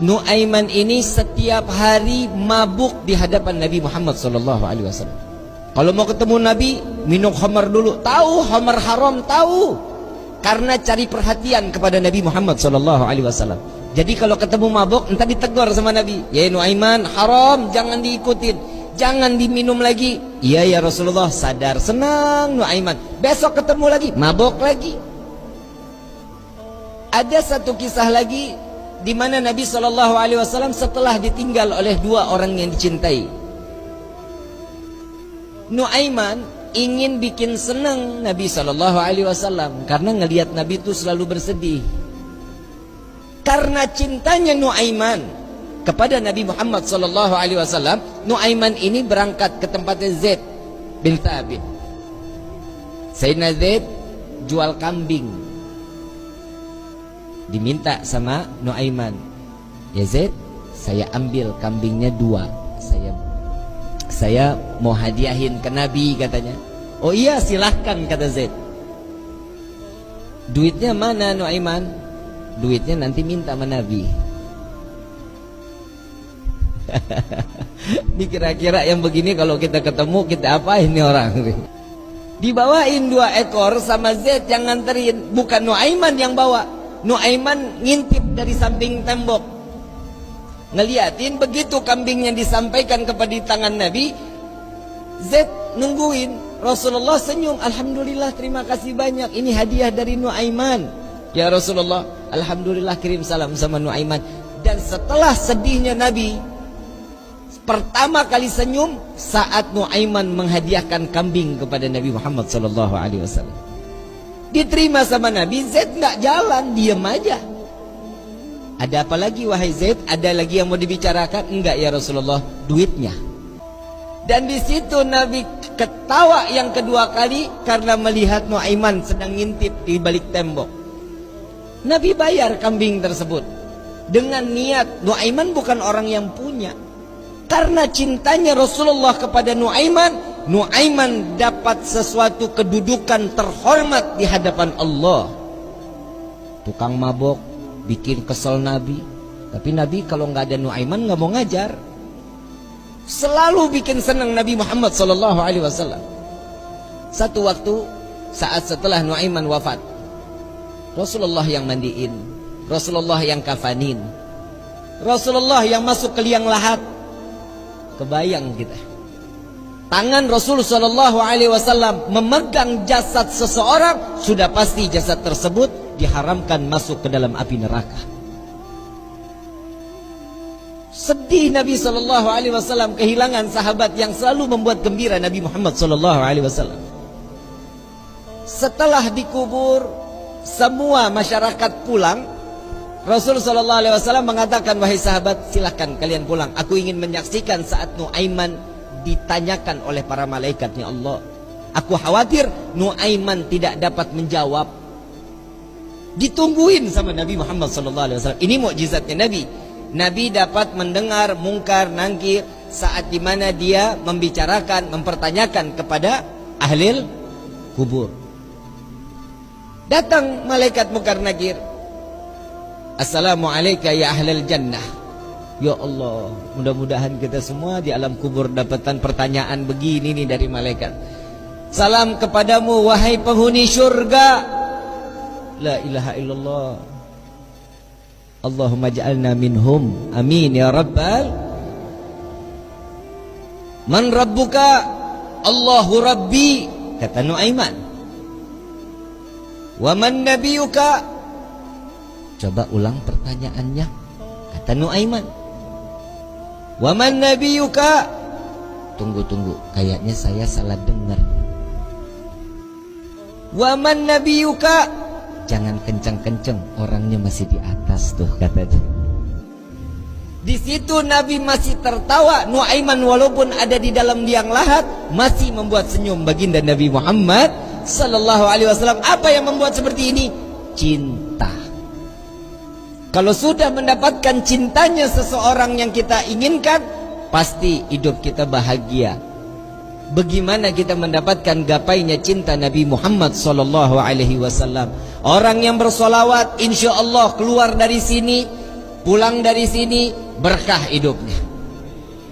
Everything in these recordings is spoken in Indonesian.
Nuaiman ini setiap hari mabuk di hadapan Nabi Muhammad SAW. Kalau mau ketemu Nabi, minum khamar dulu. Tahu khamar haram, tahu. Karena cari perhatian kepada Nabi Muhammad SAW. Jadi kalau ketemu mabuk, entah ditegur sama Nabi. Ya Nuaiman, haram, jangan diikutin, jangan diminum lagi. Iya ya Rasulullah, sadar, senang Nuaiman. Besok ketemu lagi, mabuk lagi. Ada satu kisah lagi di mana Nabi SAW setelah ditinggal oleh dua orang yang dicintai, Nuaiman ingin bikin senang Nabi SAW karena ngelihat Nabi itu selalu bersedih. Karena cintanya Nuaiman kepada Nabi Muhammad SAW, Nuaiman ini berangkat ke tempatnya Zaid bin Thabit. Sayyidina Zaid jual kambing, diminta sama Nuaiman, ya Zaid, saya ambil kambingnya 2, saya mau hadiahin ke Nabi katanya. Oh iya silahkan kata Zaid. Duitnya mana Nuaiman? Duitnya nanti minta sama Nabi. Ini kira-kira yang begini kalau kita ketemu kita apain nih orang? Dibawain 2 ekor sama Zaid yang nganterin, bukan Nuaiman yang bawa. Nuaiman ngintip dari samping tembok, ngeliatin. Begitu kambingnya disampaikan kepada tangan Nabi, Zaid nungguin. Rasulullah senyum, alhamdulillah, terima kasih banyak, ini hadiah dari Nuaiman. Ya Rasulullah, alhamdulillah, kirim salam sama Nuaiman. Dan setelah sedihnya Nabi, pertama kali senyum saat Nuaiman menghadiahkan kambing kepada Nabi Muhammad SAW. Diterima sama Nabi. Zaid nggak jalan, diam aja. Ada apa lagi wahai Zaid? Ada lagi yang mau dibicarakan? Enggak ya Rasulullah, duitnya. Dan di situ Nabi ketawa yang kedua kali karena melihat Nuaiman sedang ngintip di balik tembok. Nabi bayar kambing tersebut dengan niat Nuaiman bukan orang yang punya. Karena cintanya Rasulullah kepada Nuaiman, Nuaiman dapat sesuatu kedudukan terhormat di hadapan Allah. Tukang mabok bikin kesel Nabi, tapi Nabi kalau nggak ada Nuaiman nggak mau ngajar. Selalu bikin senang Nabi Muhammad SAW. Satu waktu saat setelah Nuaiman wafat, Rasulullah yang mandiin, Rasulullah yang kafanin, Rasulullah yang masuk ke liang lahat. Kebayang kita, tangan Rasul SAW memegang jasad seseorang, sudah pasti jasad tersebut diharamkan masuk ke dalam api neraka. Sedih Nabi SAW kehilangan sahabat yang selalu membuat gembira Nabi Muhammad SAW. Setelah dikubur, semua masyarakat pulang. Rasul SAW mengatakan, wahai sahabat, silahkan kalian pulang. Aku ingin menyaksikan saat Nuaiman ditanyakan oleh para malaikatnya Allah. Aku khawatir Nuaiman tidak dapat menjawab. Ditungguin sama Nabi Muhammad SAW. Ini mukjizatnya Nabi. Nabi dapat mendengar mungkar nangkir saat dimana dia membicarakan, mempertanyakan kepada ahli kubur. Datang malaikat mungkar nakir. Assalamualaikum ya ahlal jannah. Ya Allah, mudah-mudahan kita semua di alam kubur dapatkan pertanyaan begini nih dari malaikat. Salam kepadamu wahai penghuni syurga. La ilaha illallah. Allahumma ja'alna minhum. Amin ya rabbal. Man rabbuka? Allahu rabbi, kata Nuaiman. Wa man nabiyuka? Coba ulang pertanyaannya, kata Nuaiman. Wa man nabiyuka? Tunggu, kayaknya saya salah dengar. Wa man nabiyuka? Jangan kencang-kencang, orangnya masih di atas tuh, katanya. Di situ Nabi masih tertawa. Nuaiman walaupun ada di dalam liang lahat masih membuat senyum baginda Nabi Muhammad SAW. Apa yang membuat seperti ini? Cinta. Kalau sudah mendapatkan cintanya seseorang yang kita inginkan, pasti hidup kita bahagia. Bagaimana kita mendapatkan gapainya cinta Nabi Muhammad SAW? Orang yang bersolawat, insya Allah keluar dari sini pulang dari sini berkah hidupnya,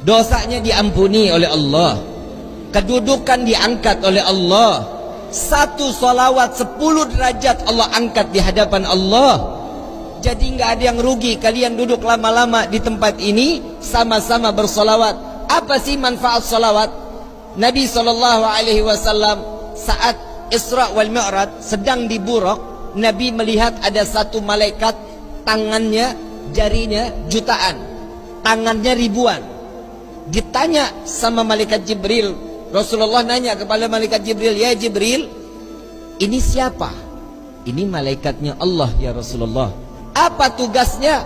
dosanya diampuni oleh Allah, kedudukan diangkat oleh Allah. Satu salawat 10 derajat Allah angkat di hadapan Allah. Jadi nggak ada yang rugi kalian duduk lama-lama di tempat ini sama-sama bersolawat. Apa sih manfaat solawat? Nabi SAW saat Isra wal Mi'raj sedang di Buraq, Nabi melihat ada satu malaikat, tangannya, jarinya jutaan, tangannya ribuan. Ditanya sama malaikat Jibril, Rasulullah nanya kepada malaikat Jibril, ya Jibril, ini siapa? Ini malaikatnya Allah ya Rasulullah. Apa tugasnya?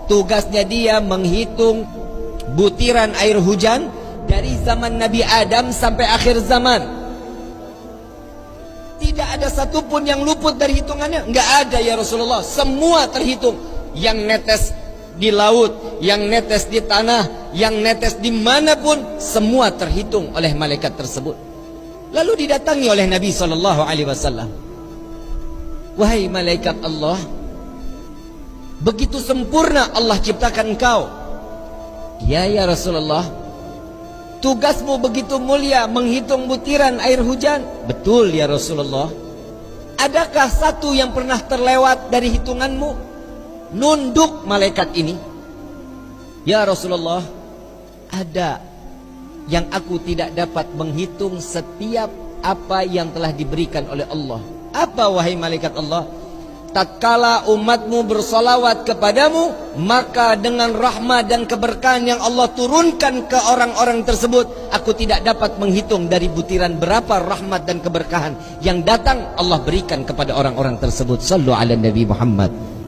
Tugasnya dia menghitung butiran air hujan dari zaman Nabi Adam sampai akhir zaman. Tidak ada satupun yang luput dari hitungannya. Enggak ada ya Rasulullah. Semua terhitung. Yang netes di laut, yang netes di tanah, yang netes dimanapun, semua terhitung oleh malaikat tersebut. Lalu didatangi oleh Nabi SAW. Wahai malaikat Allah, begitu sempurna Allah ciptakan engkau. Ya Rasulullah, tugasmu begitu mulia menghitung butiran air hujan. Betul ya Rasulullah. Adakah satu yang pernah terlewat dari hitunganmu? Nunduk malaikat ini. Ya Rasulullah, ada yang aku tidak dapat menghitung setiap apa yang telah diberikan oleh Allah. Apa wahai malaikat Allah? Tatkala umatmu bersolawat kepadamu, maka dengan rahmat dan keberkahan yang Allah turunkan ke orang-orang tersebut, aku tidak dapat menghitung dari butiran berapa rahmat dan keberkahan yang datang Allah berikan kepada orang-orang tersebut. Sallu ala Nabi Muhammad